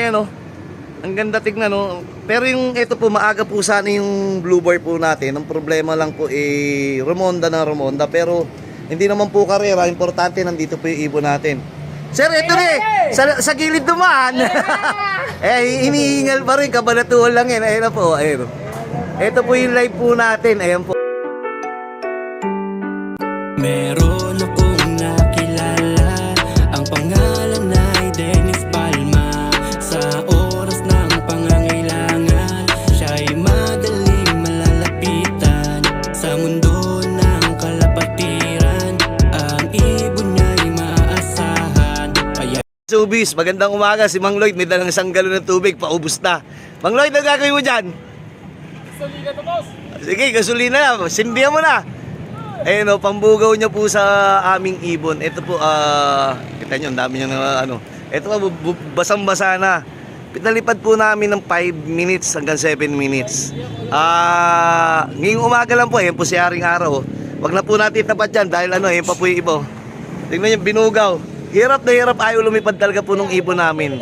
ayan oh. Ang ganda tignan no. Pero yung ito po maaga po sana yung blue bar po natin. Ang problema lang po remonda ng remonda, pero hindi naman po karera, importante nandito po yung ibon natin. Sir, ito sa gilid dumaan. Inihingal pa rin, kabanatuhan lang yan. Ayun na po, ayun. Ito po yung live po natin, ayan po. Meron akong nakilala, ang pangalan ay Dennis Palma. Sa oras ng pangangailangan, siya'y madaling malalapitan. Sa mundo ng kalapatiran, ang ibon niya'y maaasahan. Subis, magandang umaga. Si Mang Lloyd may dalang isang galon ng tubig, paubos na. Mang Lloyd, ang gagawin mo dyan? Gasolina to, boss. Sige, gasolina na, sindihan mo na. Ayun o, pambugaw niya po sa aming ibon. Ito po, kita nyo, ang dami niya na ano. Ito po, basang-basa na. Pinalipad po namin ng 5 minutes hanggang 7 minutes. Ngayong umaga lang po, ayan po si Haring Araw. Wag na po natin tapat dyan dahil ano, ayan pa po yung ibo. Tingnan nyo, binugaw. Hirap na hirap, ayaw lumipad talaga po ng ibon namin.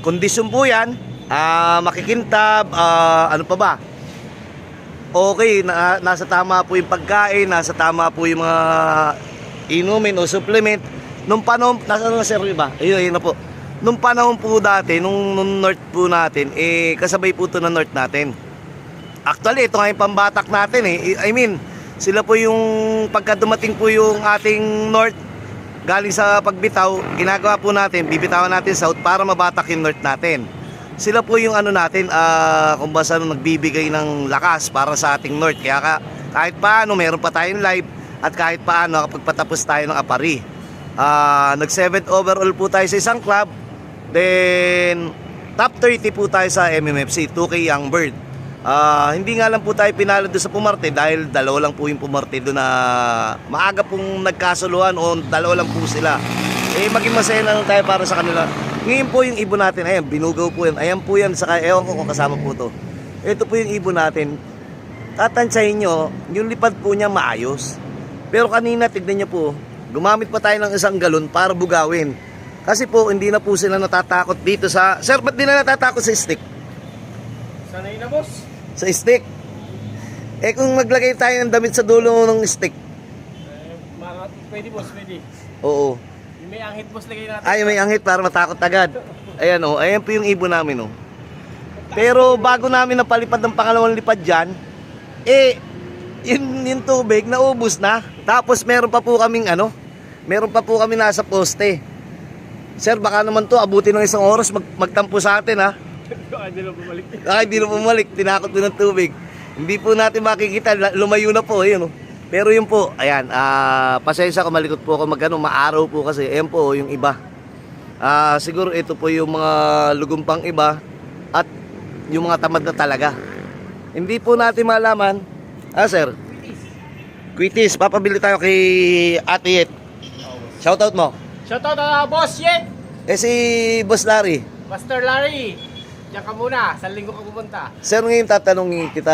Kondisyon po yan, makikintab, ano pa ba? Okay, nasa tama po yung pagkain, nasa tama po yung mga inumin o supplement. Nung panahon, nasa sir ba? Ayun na po. Nung panahon po dati, nung north po natin, kasabay po ito ng north natin. Actually, ito nga yung pambatak natin I mean, sila po yung pagka dumating po yung ating north, galing sa pagbitaw, ginagawa po natin, bibitawan natin south para mabatak yung north natin. Sila po yung ano natin, kung basta nagbibigay ng lakas para sa ating north. Kaya kahit paano, meron pa tayong live at kahit paano kapag patapos tayo ng apari. Nag 7th overall po tayo sa isang club. Then, top 30 po tayo sa MMFC, 2K Young Bird. Hindi nga lang po tayo pinalo doon sa Pumarte dahil dalawa lang po yung Pumarte doon na maaga pong nagkasuluhan o dalawa lang po sila. Maging masaya na lang tayo para sa kanila. Ngayon po yung ibon natin, ayan, binugaw po yan. Ayan po yan, saka ewan ko kung kasama po to. Ito po yung ibon natin. Tatansyahin nyo, yung lipad po niya maayos. Pero kanina, tignan nyo po, gumamit pa tayo ng isang galon para bugawin. Kasi po, hindi na po sila natatakot dito sa... Sir, ba't di na natatakot sa stick? Sanay na, boss. Sa stick? Kung maglagay tayo ng damit sa dulo ng stick. Pwede, boss, pwede. Oo. May anghit, boss, lagay natin. Ay, may anghit para matakot agad. Ayan o, ayan po yung ibon namin o. Pero bago namin napalipad ng pangalawang lipad dyan, yung tubig naubos na. Tapos meron pa po kaming ano, meron pa po kami nasa poste. Sir, baka naman to abutin ng isang oras magtampo sa atin ha. Hindi na bumalik. Hindi na bumalik, tinakot po ng tubig. Hindi po natin makikita, lumayo na po, ayun o. Pero yun po, ayan, pasensya kung malikot po ako maaraw po kasi, ayan po yung iba. Siguro ito po yung mga lugumpang iba at yung mga tamad na talaga. Hindi po natin malaman. Sir? Quitis, papabili tayo kay Ate Yet. Shoutout mo. Shoutout boss Yet! Si Boss Larry. Master Larry, diyan ka muna, sa linggo ka pupunta. Sir, ngayon tatanungin kita,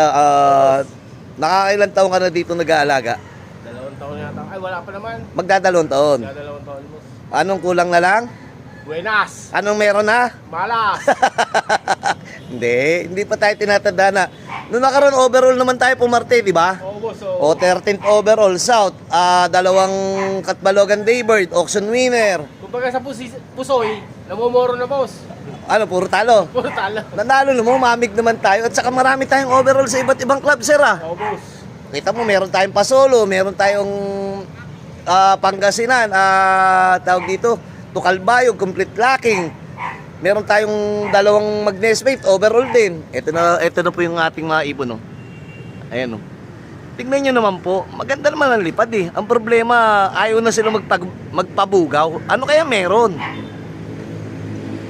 nakakailan taon ka na dito nag-aalaga? 2 taon yata. Ay, wala pa naman. Magdadalawang taon. 2 taon, boss. Anong kulang na lang? Buenas. Anong meron na? Malas. Hindi pa tayo tinatanda na. Noong nakaroon overall naman tayo Pumarte, di ba? Oo, boss. O 13th overall South, dalawang Katbalogan Daybird, auction winner. Kumbaga sa Pusoy, namumoro na, boss. Ano, puro talo. Puro talo. Nanalo naman, mamig naman tayo. At saka marami tayong overall sa iba't ibang club, sir Oo, boss. Kita mo, meron tayong Pasolo, meron tayong Pangasinan, tawag dito, Tukalbayog, complete locking. Meron tayong dalawang Magnesmate, overall din. Ito na po yung ating mga ibon, no? Ayan, no? Tingnan nyo naman po, maganda naman ang lipad Ang problema, ayaw na sila magpabugaw. Ano kaya meron?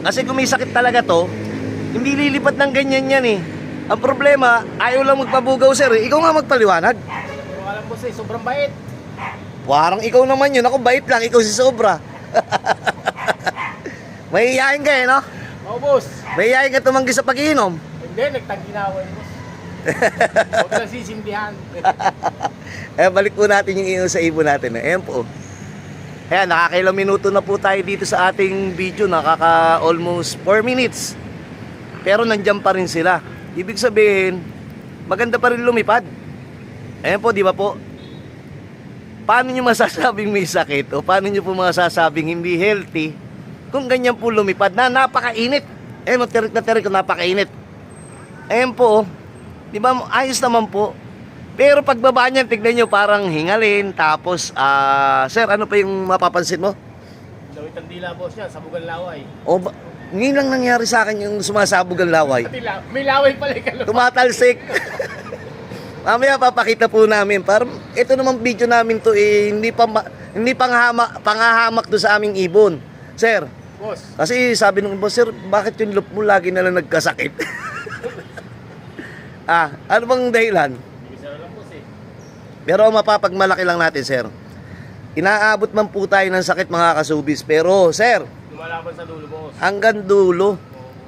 Kasi kung may sakit talaga to, hindi lilipad ng ganyan yan Ang problema, ayaw lang magpabugaw, sir Ikaw nga magpaliwanag. Alam mo sobrang bait. Parang ikaw naman yun, ako bait lang, ikaw si sobra. Mahihiyain ka no? Oo, boss. Mahihiyain ka tumanggi sa pag-iinom. Hindi, nagtanginawan, boss. Huwag na sisindihan. Balik po natin yung ino sa ibon natin. Ayan po. Ayan, nakakailang minuto na po tayo dito sa ating video. Nakaka almost 4 minutes. Pero nandyan pa rin sila. Ibig sabihin, maganda pa rin lumipad. Ayan po, di ba po? Paano nyo masasabing may sakit? O paano nyo po masasabing hindi healthy kung ganyan po lumipad na napakainit? Ayan, tirik na tirik, napakainit. Ayan po, di ba? Ayos naman po. Pero pagbaba niyan, tignan nyo, parang hingalin. Tapos, sir, ano pa yung mapapansin mo? Lawit ang dila, boss niya, sabugan laway. O, ngayon lang nangyari sa akin yung sumasabog ang laway. May laway pala yung kaluluwa. Tumatalsik. Mamaya papakita po namin. Parang, ito namang video namin to, hindi panghahamak do sa aming ibon. Sir, Boss, kasi sabi nung boss, sir, bakit yung loop mo lagi na lang nagkasakit? Ano bang dahilan? ibisa na lang, boss eh. Pero mapapagmalaki lang natin, sir. Inaabot man po tayo ng sakit, mga kasubis. Pero, sir, Lumalaban sa dulo, boss. hanggang dulo,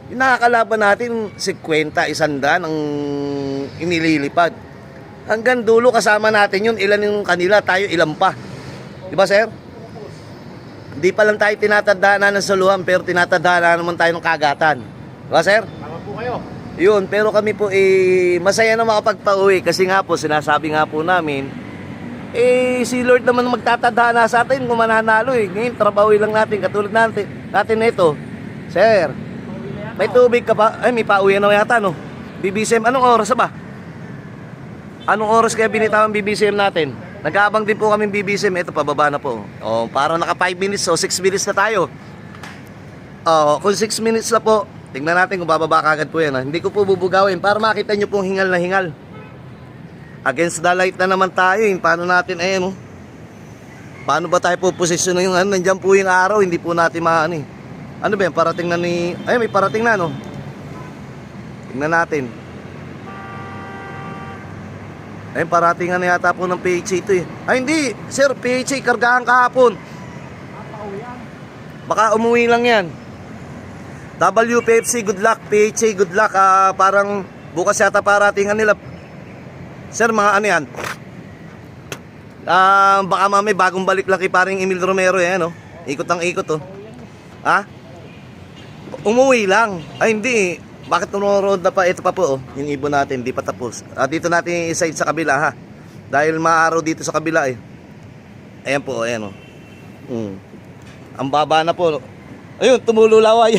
yung nakakalaban natin, 50, 100 ang inililipad. Hanggang dulo, kasama natin yun. Ilan yung kanila, tayo ilan pa. Di ba, sir? Hindi pa lang tayo tinatadhana ng suluhan, pero tinatadhana naman tayo ng kagatan. Di ba, sir? Tama po kayo. Yun, pero kami po masaya na makapagpa-uwi kasi nga po, sinasabi nga po namin, si Lord naman magtatadhana sa atin kung mananalo eh. Ngayon, trabaho lang natin, katulad natin ito. Sir, may tubig ka pa? Ay, may pauwi na yata, no? BBCM, anong oras na ba? Anong oras kaya binitawan BBCM natin? Nag-aabang din po kami BBCM, ito pababa na po. Oh, parang naka 5 minutes o 6 minutes na tayo. Kung 6 minutes na po, tingnan natin kung bababa kagad po yan. Hindi ko po bubugawin para makita nyo pong hingal na hingal. Against the light na naman tayo. Paano natin, ayan, oh. Paano ba tayo po posisyon na yung ano? Nandiyan po yung araw, hindi po natin maano eh. Ano ba yan? Parating na ni... Ay, may parating na, no? Tingnan natin. Ayun, paratingan na yata po ng PHA ito eh. Ay, hindi. Sir, PHA, kargahan kahapon. Baka umuwi lang yan. WPFC, good luck. PHA, good luck. Parang bukas yata paratingan nila. Sir, mga ano yan? Baka mamay bagong balik lang kay paring Emil Romero yan, no? Ikot ang ikot, oh. Umuwi lang. Ay, hindi. Bakit nunorood na pa? Ito pa po, oh. Yung ibon natin, di pa tapos. Dito natin i-side sa kabila, ha? Dahil maaraw dito sa kabila, eh. Ayan po, ayan, oh. Ang baba na po. Ayun, tumulo laway.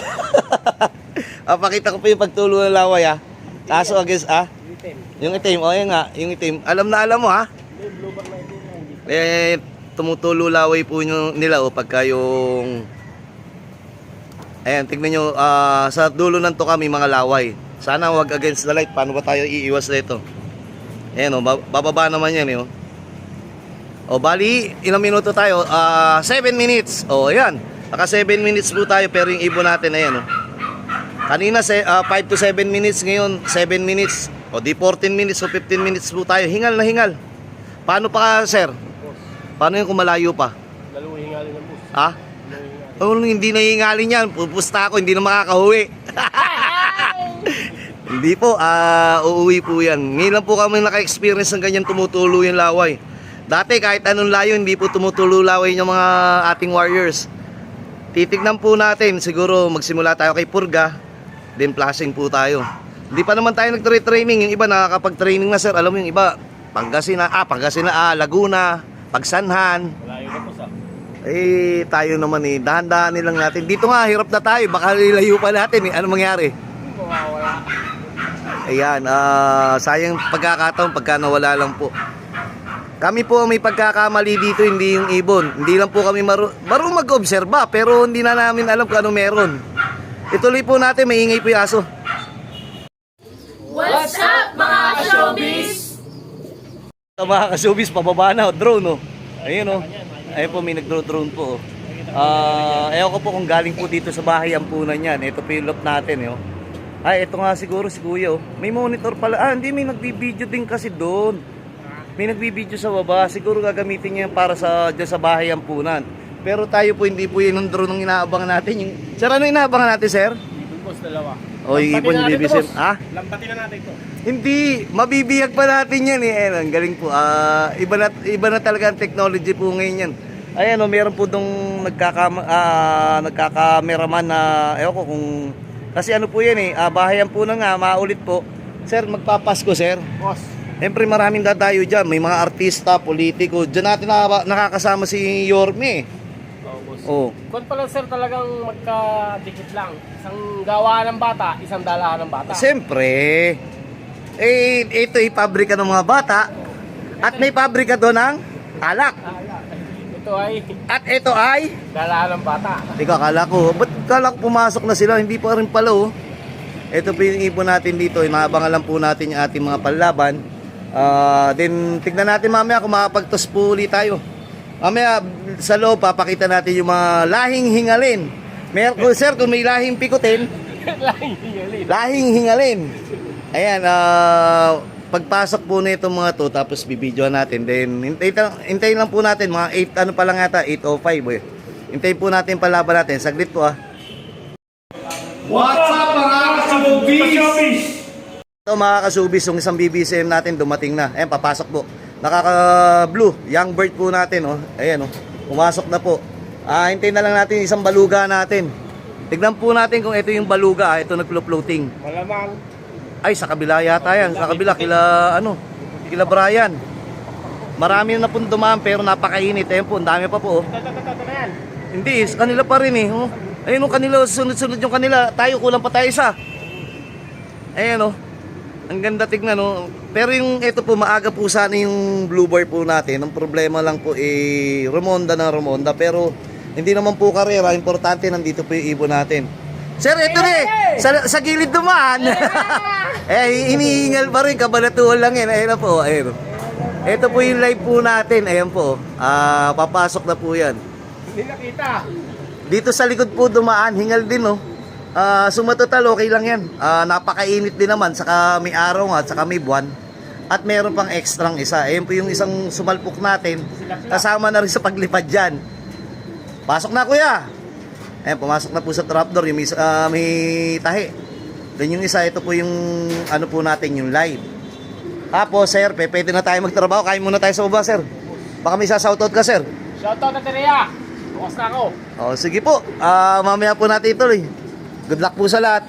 Pakita ko po yung pagtulo ng laway, ha? Kaso, against, yung itim, oh, yan nga, yung itim. Alam na alam mo, ha? Tumutulo laway po nila, oh, pagka yung... Ayan, tignan nyo, sa dulo ng to kami mga laway. Sana wag against the light. Paano ba tayo iiwas dito? Ayan, oh, bababa naman yan, eh, oh. O, bali, ilang minuto tayo? 7 minutes. O, ayan. Naka 7 minutes po tayo, pero yung ibon natin, ayan, oh. Kanina, 5 to 7 minutes. Ngayon, 7 minutes. O, di 14 minutes o 15 minutes po tayo. Hingal na hingal. Paano pa, sir? Paano yung kumalayo pa? Lalo hingalin ng boss. Oh, hindi na hingalin yan. Pupusta ako, hindi na makakahuwi. Hindi po, uuwi po yan. Ngayon lang po kami naka-experience ng ganyan tumutulo yung laway. Dati kahit anong layo, hindi po tumutulo laway yung mga ating warriors. Titignan po natin, siguro magsimula tayo kay Purga, then flashing po tayo. Hindi pa naman tayo nag-training. Yung iba nakakapag-training na, sir. Alam mo yung iba, Pangasinan, Laguna, Pagsanhan. Malayo na po sa. Tayo naman dahan-dahanin lang natin. Dito nga, hirap na tayo. Baka lilayo pa natin, Ano mangyari? Mawawala. Ayan, sayang pagkakataon pagka nawala lang po. Kami po may pagkakamali dito, hindi yung ibon. Hindi lang po kami marunong mag-obserba, pero hindi na namin alam kung ano meron. Ituloy po natin, maingay po yung aso. What's up, mga ka-showbiz? Mga ka-showbiz, pababa na, drone, oh. Ayun, oh. Ayun po, may nag-drone po, oh. Ewan ko po kung galing po dito sa bahay ang punan yan. Ito po yung loop natin, oh. Ay, ito nga siguro si Kuya, oh. May monitor pala. Hindi, may nagbibideo din kasi doon. May nagbibideo sa baba. Siguro gagamitin niya para dyan sa bahay ang punan. Pero tayo po, hindi po yun ang drone ng inaabangan natin. Sir, ano inaabangan natin, sir? Ibon, boss, dalawa. O, yung ibon yung bibisim. Lampatin na natin ito. Hindi, mabibihag pa natin yan, eh. Ang galing po. Iba na talaga ang technology po ngayon yan. Ayan o, meron po dong nagkakameraman na, ewan ko kung, kasi ano po yan eh, bahayan po na nga, maulit po. Sir, magpapasko sir. Boss. Siyempre maraming dadayo dyan, may mga artista, politiko. Diyan natin nakakasama si Yorme. Oh, boss. Oh. Kung pala sir talagang magkadikit lang. Isang gawa ng bata, isang dalahan ng bata. Siyempre, eh, ito ay pabrika ng mga bata. At may pabrika doon ng alak. Ito ay At ito ay, dalahan ng bata. teka, kala ko, ba't kala ko pumasok na sila? Hindi pa rin pala oh. Ito po yung ibon natin dito, inaabangan lang po natin yung ating mga panlaban. Then tignan natin mamaya kung makapagtos po ulit tayo. Mamaya sa loob papakita natin yung mga lahing hingalin. Meron sir, kung may lahing pikutin, lahing hingalin. Ayan, pagpasok po nito mga to, tapos bibidyoan natin. Then hintayin lang po natin mga 8 ano pa lang ata, 8:05 eh. Hintayin po natin yung panlaban natin. Saglit po ah. What's up mga kasubis? Ito mga kasubis, yung isang BBCM natin dumating na. Ayan, papasok po. Nakaka-blue, young bird po natin. Oh. Ayan, oh. Pumasok na po. Hintayin na lang natin isang baluga natin. Tignan po natin kung ito yung baluga. Ito naglo-floating. Malamang. Ay, sa kabila yata yan. Sa kabila, kila Brian. Marami na pong dumaan pero napakainit. Ayan po, ang dami pa po. Oh. Ito na yan. Hindi, sa kanila pa rin eh. Oh. Ayun oh, kanila, sunod-sunod yung kanila. Tayo, kulang pa tayo isa. Ayan oh. Ang ganda tignan oh. Pero yung ito po, maaga po sana yung blue bar po natin. Ang problema lang po eh, rumonda ng rumonda. Pero hindi naman po karera. Importante, nandito po yung ibon natin. Sir, ito na eh. Sa gilid dumaan. Eh, inihingal pa rin. Kabanatuhan lang yan. Ayan na po. Ayan. Ito po yung live po natin. Ayan po. Papasok na po yan. Hindi nakita. Dito sa likod po dumaan, hingal din no. Sumatotal okay lang yan. Napakainit din naman, saka may araw nga, saka may buwan. At meron pang ekstrang isa. Ayun po yung isang sumalpok natin. Kasama na rin sa paglipad dyan. Pasok na kuya. Ayun, pumasok na po sa trapdoor. Yung may tahi. Then yung isa, ito po yung ano po natin, yung live. Tapos sir, pwede na tayo magtrabaho. Kain muna tayo sa baba sir. Baka may sasoutout ka sir. Shoutout na Terea. Bukas na ako. Sige po. Mamaya po natin ituloy. Good luck po sa lahat.